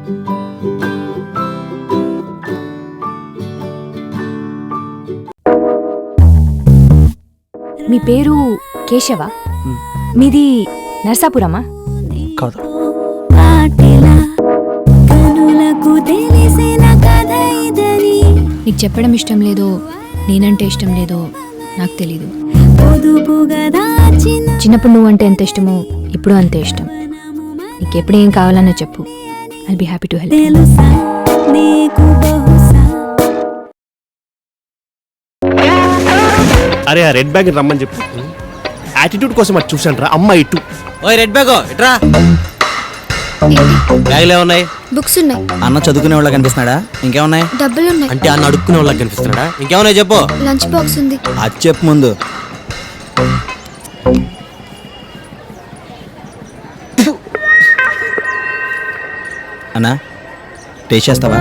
మీ పేరు కేశవ? మీది నర్సాపురమా? కాదు. నీకు చెప్పడం ఇష్టం లేదో నేనంటే ఇష్టం లేదో నాకు తెలీదు. చిన్నప్పుడు నువ్వంటే ఎంత ఇష్టమో ఇప్పుడు అంతే ఇష్టం. నీకు ఎప్పుడు ఏం కావాలన్నా చెప్పు. I'll be happy to help. అరే ఆ రెడ్ బ్యాగ్ రమ్మని చెప్పు. యాటిట్యూడ్ కోసం అది చూసాను రా అమ్మ. ఇటు ఓయ్ రెడ్ బ్యాగ్ ఇట్రా. బ్యాగ్లో ఏమున్నాయి? బుక్స్ ఉన్నాయి. అన్న చదువుకునే వాళ్ళకి కనిపిస్తున్నాడా? ఇంకేమున్నాయి? డబ్బులు ఉన్నాయి. అంటే అన్న అడుక్కునే వాళ్ళకి కనిపిస్తున్నాడా? ఇంకేమున్నాయి చెప్పు. లంచ్ బాక్స్ ఉంది. అది చెప్పు ముందు. అన్నా టేస్ట్ చేస్తావా?